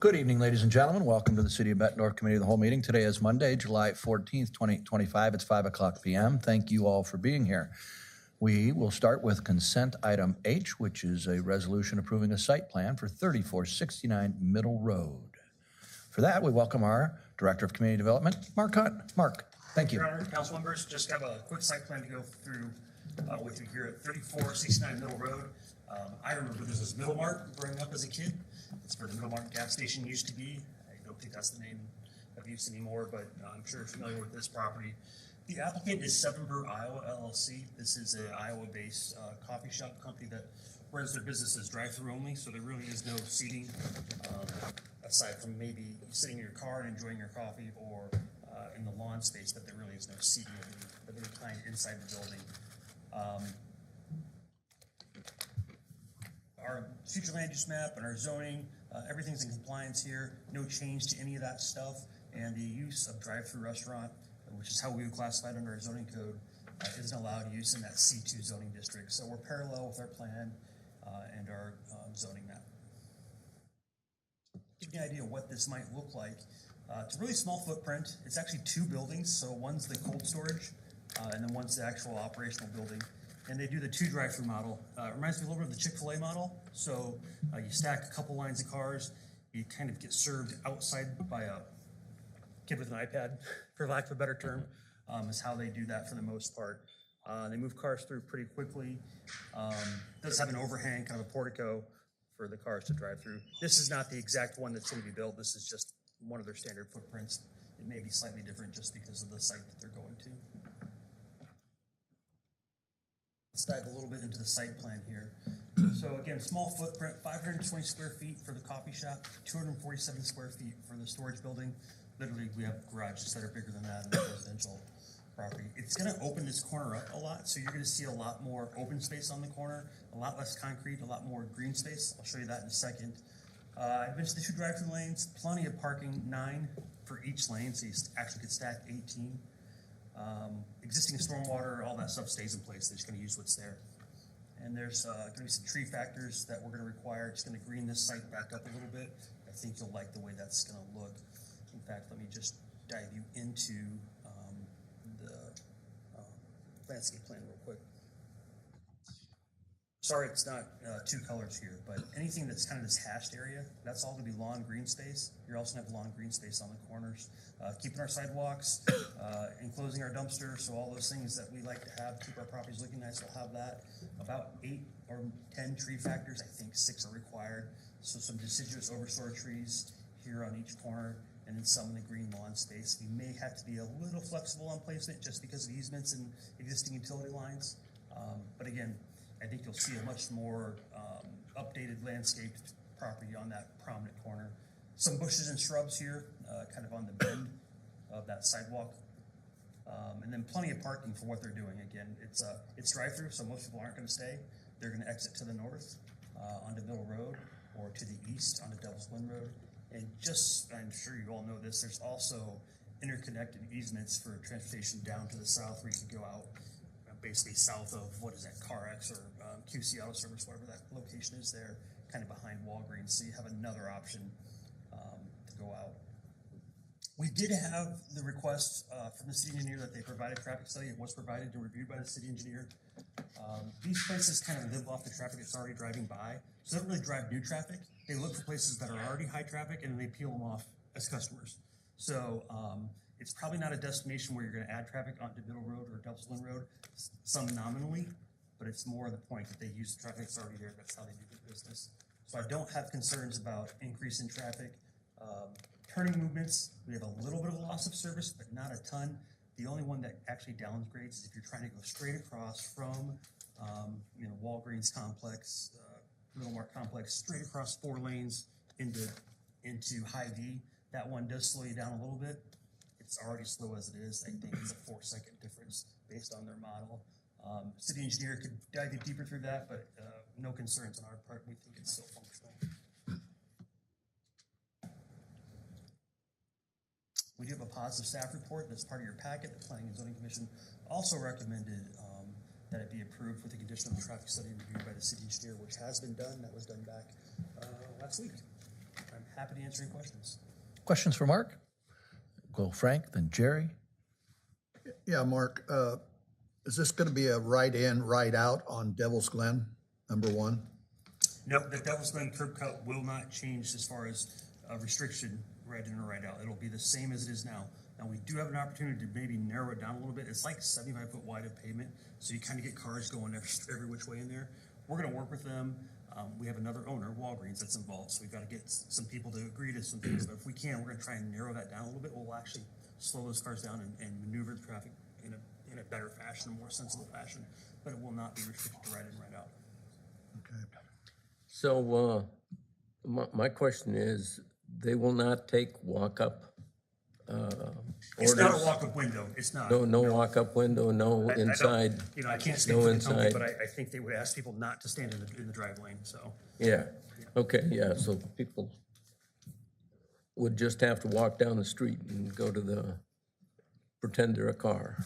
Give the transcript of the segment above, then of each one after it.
Good evening, ladies and gentlemen. Welcome to the City of Bettendorf Committee of the Whole meeting. Today is Monday, July 14th, 2025. It's 5 o'clock p.m. Thank you all for being here. We will start with consent item H, which is a resolution approving a site plan for 3469 Middle Road. For that, we welcome our Director of Community Development, Mark Hunt. Mark, thank you. Your Honor, council members, just have a quick site plan to go through with you here at 3469 Middle Road. I remember this as Middle Mart growing up as a kid. It's where the Middle Mart gas station used to be. I don't think that's the name of use anymore, but I'm sure you're familiar with this property. The applicant is Seven Brew Iowa LLC. This is an Iowa-based coffee shop company that runs their business as drive-through only, so there really is no seating aside from maybe sitting in your car and enjoying your coffee or in the lawn space, but there really is no seating of any kind inside the building. Our future land use map and our zoning, everything's in compliance here. No change to any of that stuff. And the use of drive-through restaurant, which is how we would classify it under our zoning code, isn't allowed use in that C2 zoning district. So we're parallel with our plan and our zoning map. Give you an idea of what this might look like. It's a really small footprint. It's actually two buildings. So one's the cold storage and then one's the actual operational building. And they do the two drive-through model. It reminds me a little bit of the Chick-fil-A model. So you stack a couple lines of cars. You kind of get served outside by a kid with an iPad, for lack of a better term, is how they do that for the most part. They move cars through pretty quickly. It does have an overhang, kind of a portico for the cars to drive through. This is not the exact one that's going to be built. This is just one of their standard footprints. It may be slightly different just because of the site that they're going to. Let's dive a little bit into the site plan here. So again, small footprint, 520 square feet for the coffee shop, 247 square feet for the storage building. Literally, we have garages that are bigger than that in the residential property. It's going to open this corner up a lot, so you're going to see a lot more open space on the corner, a lot less concrete, a lot more green space. I'll show you that in a second. I mentioned the two drive-through lanes, plenty of parking, 9 for each lane, so you actually could stack 18. Existing stormwater, all that stuff stays in place. They're just going to use what's there. And there's going to be some tree factors that we're going to require. It's going to green this site back up a little bit. I think you'll like the way that's going to look. In fact, let me just dive you into the landscape plan real quick. Sorry, it's not two colors here, but anything that's kind of this hashed area, that's all going to be lawn green space. You're also going to have lawn green space on the corners. Keeping our sidewalks, enclosing our dumpster, so all those things that we like to have, keep our properties looking nice, we'll have that. About 8 or 10 tree factors, I think 6 are required. So some deciduous overstory trees here on each corner, and then some in the green lawn space. We may have to be a little flexible on placement just because of easements and existing utility lines. But again, I think you'll see a much more updated landscaped property on that prominent corner. Some bushes and shrubs here, kind of on the bend of that sidewalk. And then plenty of parking for what they're doing. Again, it's drive-through, so most people aren't going to stay. They're going to exit to the north onto Middle Road or to the east onto Devil's Glen Road. And just, I'm sure you all know this, there's also interconnected easements for transportation down to the south where you can go out basically south of, what is that, CarX or QC Auto Service, whatever that location is there, kind of behind Walgreens. So you have another option to go out. We did have the request from the city engineer that they provide a traffic study. It was provided and reviewed by the city engineer. These places kind of live off the traffic that's already driving by. So they don't really drive new traffic. They look for places that are already high traffic and they peel them off as customers. So it's probably not a destination where you're going to add traffic onto Middle Road or Devil's Glen Road, some nominally, but it's more the point that they use the traffic that's already there. That's how they do their business. So I don't have concerns about increase in traffic. Turning movements, we have a little bit of a loss of service, but not a ton. The only one that actually downgrades is if you're trying to go straight across from Walgreens complex, Middle Mart complex, straight across 4 lanes into Hy-Vee. That one does slow you down a little bit. It's already slow as it is. I think it's a 4-second difference based on their model. City engineer could dive deeper through that, but no concerns on our part. We think it's still functional. We do have a positive staff report that's part of your packet. The Planning and Zoning Commission also recommended that it be approved with the condition of the traffic study reviewed by the city engineer, which has been done. That was done back last week. I'm happy to answer any questions. Questions for Mark? Go Frank, then Jerry. Yeah, Mark, is this going to be a right in, right out on Devil's Glen, number one? No, the Devil's Glen curb cut will not change as far as restriction right in or right out. It'll be the same as it is now. Now, we do have an opportunity to maybe narrow it down a little bit. It's like 75-foot wide of pavement, so you kind of get cars going every which way in there. We're going to work with them. We have another owner, Walgreens, that's involved, so we've got to get some people to agree to some things. But if we can, we're going to try and narrow that down a little bit. We'll actually slow those cars down and maneuver the traffic in a better fashion, a more sensible fashion. But it will not be restricted to right in, right out. Okay. So my question is, they will not take walk-up It's orders? not a walk-up window. It's not. No walk-up window, no I don't- inside? I can't speak no for the company, inside. but I think they would ask people not to stand in the drive lane, so. Yeah, okay, yeah, so people would just have to walk down the street and go to pretend they're a car.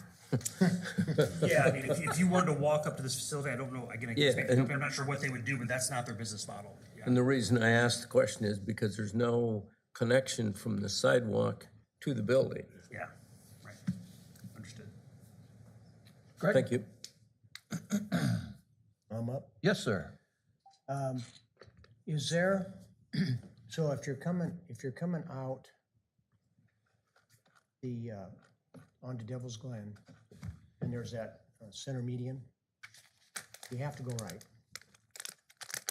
Yeah, I mean, if you wanted to walk up to this facility, I don't know, again, I Yeah, can't speak for the company, I'm not sure what they would do, but that's not their business model. Yeah. And the reason I asked the question is because there's no connection from the sidewalk to the building. Yeah, right. Understood. Greg? Thank you. I'm up. Yes, sir. Is there, so if you're coming out onto Devil's Glen, and there's that center median, you have to go right,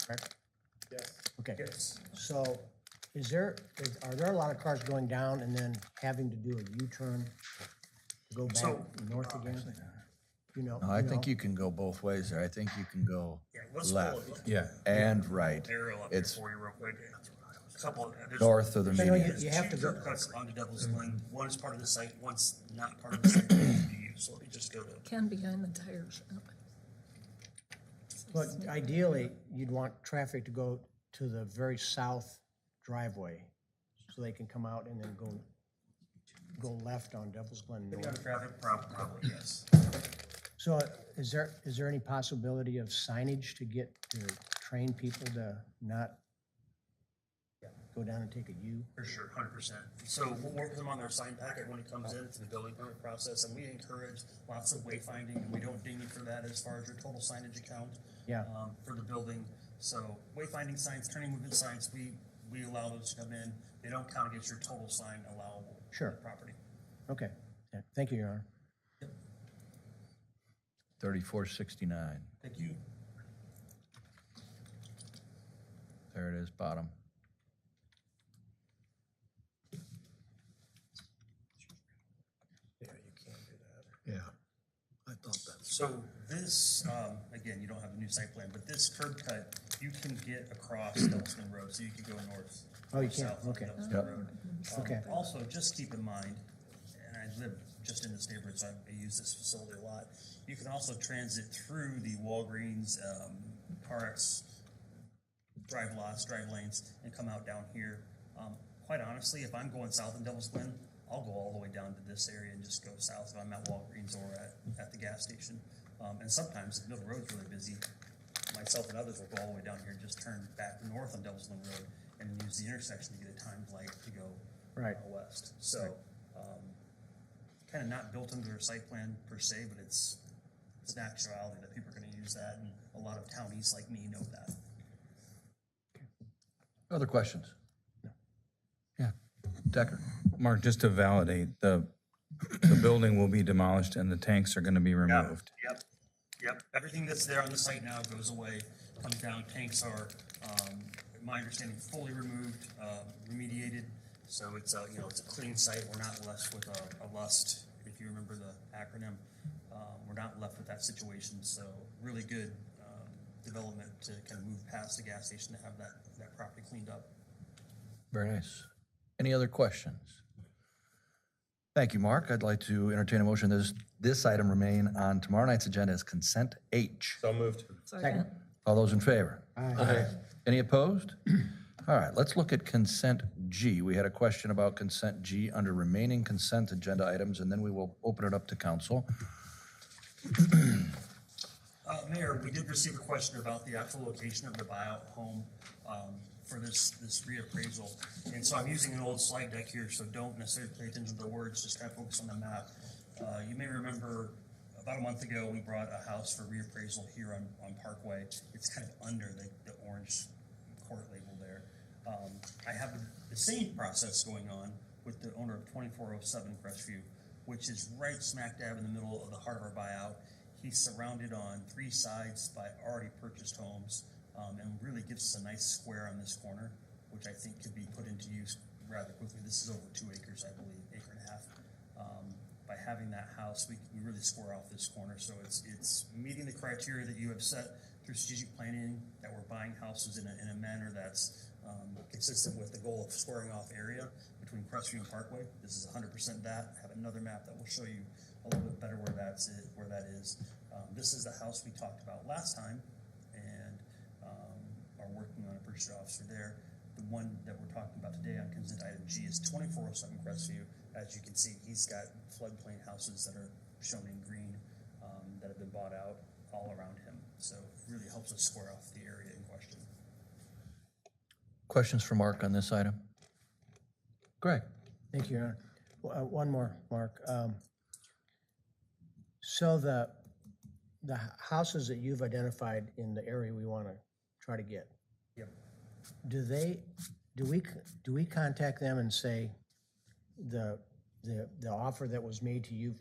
correct? Yes. Okay. Yes. So are there a lot of cars going down and then having to do a U-turn to go back So, north again? You know? No, I think you can go both ways there. I think you can go Yeah, let's left follow yeah, and right. arrow up there It's for you real quick. Couple, there's north of the So, no, median. you have to two go, curb cuts onto Devil's Glen. One is part of the site, one's not part of the site. So let me just go to. Can behind the tire shop. but ideally, you'd want traffic to go to the very south driveway, so they can come out and then go left on Devil's Glen Maybe on North. traffic, probably, yes. So is there any possibility of signage to train people to not go down and take a U? For sure, 100%. So we'll work with them on their sign packet when it comes in to the building permit process, and we encourage lots of wayfinding, and we don't ding you for that as far as your total signage account. Yeah. For the building. So wayfinding signs, turning movement signs, we allow those to come in. They don't count against your total sign allowable. Sure. For the property. Okay, yeah, thank you, Your Honor. 3469. Thank you. There it is, bottom. Yeah, I thought that. So this, again, you don't have a new site plan, but this curb cut, you can get across Delsman Road, so you can go north. Oh, you or can? south on Okay. Delsman Yep. Road. Okay. Also, just keep in mind, and I live just in this neighborhood, so I use this facility a lot. You can also transit through the Walgreens, RX drive lots, drive lanes, and come out down here. Quite honestly, if I'm going south in Devil's Glen, I'll go all the way down to this area and just go south if I'm at Walgreens or at the gas station. And sometimes, if the road's really busy, myself and others will go all the way down here and just turn back north on Devil's Glen Road and use the intersection to get a timed light to go Right. west. So, kind of not built into their site plan per se, but it's an actuality that people are going to use that, and a lot of townies like me know that. Other questions? Yeah, Decker. Mark, just to validate, the building will be demolished and the tanks are going to be removed. Yep. Everything that's there on the site now goes away, comes down. Tanks are, my understanding, fully removed, remediated. So it's a clean site. We're not left with a lust, if you remember the acronym. We're not left with that situation. So really good development to kind of move past the gas station to have that property cleaned up. Very nice. Any other questions? Thank you, Mark. I'd like to entertain a motion this item remain on tomorrow night's agenda as consent H. So moved. Second. All those in favor? Aye. Any opposed? All right, let's look at consent G. We had a question about consent G under remaining consent agenda items, and then we will open it up to council. Mayor, we did receive a question about the actual location of the buyout home. for this reappraisal. And so I'm using an old slide deck here, so don't necessarily pay attention to the words, just kind of focus on the map. You may remember about a month ago, we brought a house for reappraisal here on Parkway. It's kind of under the orange court label there. I have the same process going on with the owner of 2407 Crestview, which is right smack dab in the middle of the heart of our buyout. He's surrounded on 3 sides by already purchased homes, and really gives us a nice square on this corner, which I think could be put into use rather quickly. This is over 2 acres, I believe, 1.5 acres. By having that house, we really score off this corner. So it's meeting the criteria that you have set through strategic planning, that we're buying houses in a manner that's consistent with the goal of squaring off area between Crestview and Parkway. This is 100% that. I have another map that will show you a little bit better where that is. This is the house we talked about last time, and are working on a purchase officer there. The one that we're talking about today on consent item G is 2407 Crestview. As you can see, he's got floodplain houses that are shown in green that have been bought out all around him. So it really helps us square off the area in question. Questions for Mark on this item? Greg? Thank you, Your Honor. One more, Mark. So the houses that you've identified in the area we want to try to get, Yep. do we contact them and say the offer that was made to you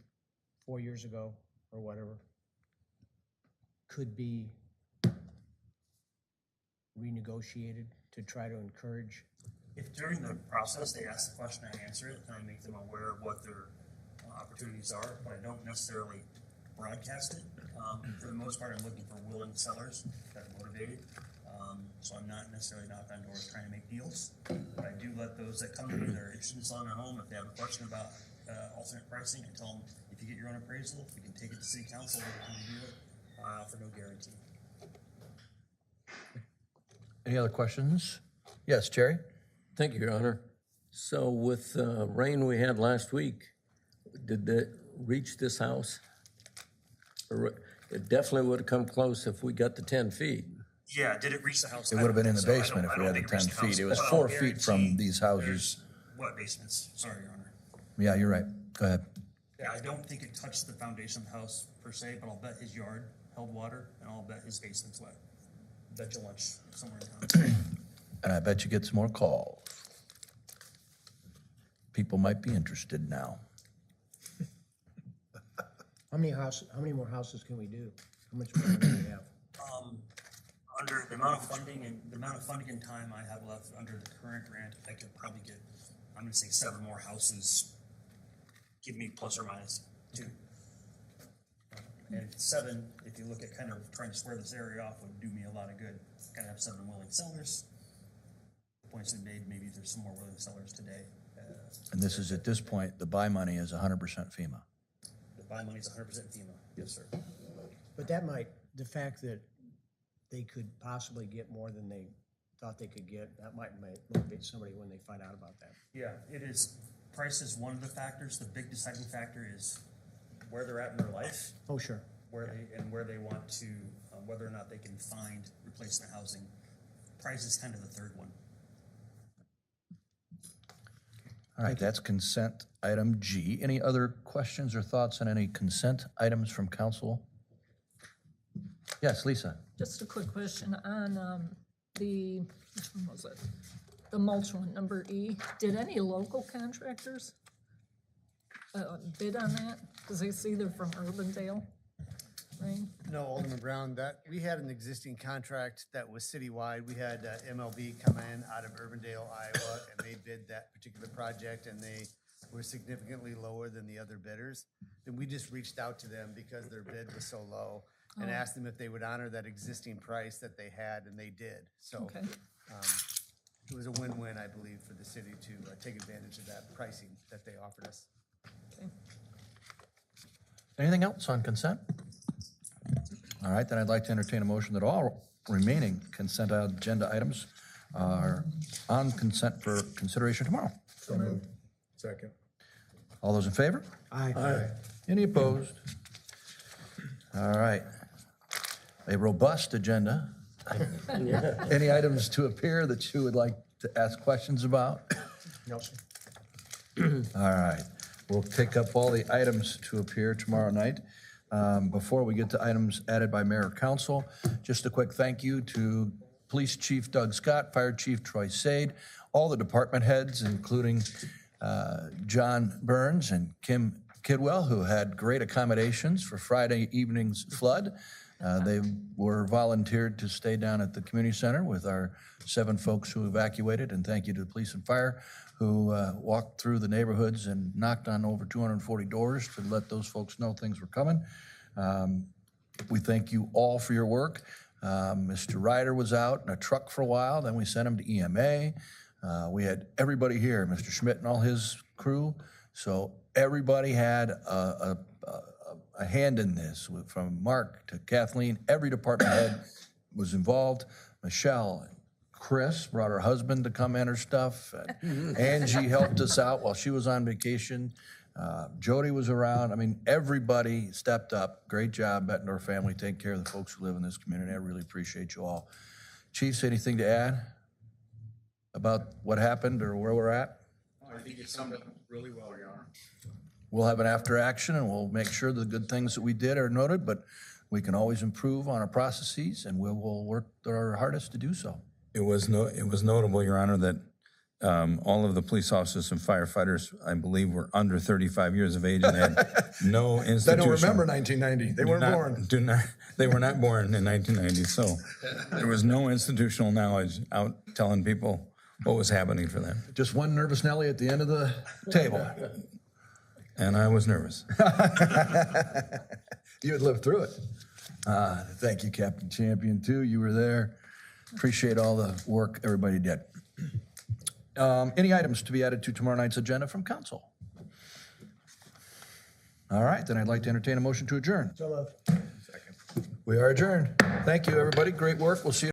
4 years ago or whatever could be renegotiated to try to encourage? If during the process they ask the question, I answer it, and I make them aware of what their opportunities are, but I don't necessarily broadcast it. For the most part, I'm looking for willing sellers that are motivated. So I'm not necessarily knocking on doors trying to make deals, but I do let those that come to me that are interested in selling a home, if they have a question about alternate pricing, I tell them, if you get your own appraisal, you can take it to city council, they can review it. I offer no guarantee. Any other questions? Yes, Jerry? Thank you, Your Honor. So with the rain we had last week, did it reach this house? It definitely would have come close if we got the 10 feet. Yeah, did it reach the house? It would have been in the basement if we had the 10 feet. It was 4 feet from these houses. What basements? Sorry, Your Honor. Yeah, you're right. Go ahead. Yeah, I don't think it touched the foundation of the house per se, but I'll bet his yard held water, and I'll bet his basement's wet. Bet you lunch somewhere in town. And I bet you get some more calls. People might be interested now. How many more houses can we do? How much more do we have? Under the amount of funding and time I have left under the current grant, I could probably get, I'm gonna say 7 more houses. Give me plus or minus 2. And 7, if you look at kind of trying to square this area off, would do me a lot of good. Gotta have 7 willing sellers. The points we made, maybe there's some more willing sellers today. And this is, at this point, the buy money is 100% FEMA. The buy money is 100% FEMA. Yes, sir. But the fact that they could possibly get more than they thought they could get, that might motivate somebody when they find out about that. Yeah, it is. Price is one of the factors. The big deciding factor is where they're at in their life, Oh, sure. where they want to, whether or not they can find replacement housing. Price is kind of the third one. All right, that's consent item G. Any other questions or thoughts on any consent items from council? Yes, Lisa. Just a quick question on which one was it? The mulch one, number E. Did any local contractors bid on that? Because I see they're from Urbandale, right? No, Alderman Brown, we had an existing contract that was citywide. We had MLB come in out of Urbandale, Iowa, and they bid that particular project, and they were significantly lower than the other bidders. Then we just reached out to them because their bid was so low and asked them if they would honor that existing price that they had, and they did. So Okay. it was a win-win, I believe, for the city to take advantage of that pricing that they offered us. Okay. Anything else on consent? All right, then I'd like to entertain a motion that all remaining consent agenda items are on consent for consideration tomorrow. So moved. Second. All those in favor? Aye. Any opposed? All right. A robust agenda Any items to appear that you would like to ask questions about? No, sir. All right, we'll take up all the items to appear tomorrow night. Before we get to items added by mayor or council, just a quick thank you to Police Chief Doug Scott, Fire Chief Troy Sade, all the department heads, including John Burns and Kim Kidwell, who had great accommodations for Friday evening's flood. They were volunteered to stay down at the community center with our 7 folks who evacuated, and thank you to the police and fire who walked through the neighborhoods and knocked on over 240 doors to let those folks know things were coming. We thank you all for your work. Mr. Ryder was out in a truck for a while, then we sent him to EMA. We had everybody here, Mr. Schmidt and all his crew, so everybody had a hand in this, from Mark to Kathleen. Every department head was involved. Michelle, Chris brought her husband to come in her stuff. Angie helped us out while she was on vacation. Jody was around. I mean, everybody stepped up. Great job, Bettendorf family, taking care of the folks who live in this community. I really appreciate you all. Chiefs, anything to add about what happened or where we're at? I think you summed it up really well, Your Honor. We'll have an after action and we'll make sure the good things that we did are noted, but we can always improve on our processes and we will work our hardest to do so. It was notable, Your Honor, that all of the police officers and firefighters, I believe, were under 35 years of age and had no They institutional. don't remember 1990. They weren't born. They were not born in 1990, so there was no institutional knowledge out telling people what was happening for them. Just one nervous Nelly at the end of the table. And I was nervous. You had lived through it. Thank you, Captain Champion, too. You were there. Appreciate all the work everybody did. Any items to be added to tomorrow night's agenda from council? All right, then I'd like to entertain a motion to adjourn. So moved. We are adjourned. Thank you, everybody. Great work. We'll see you.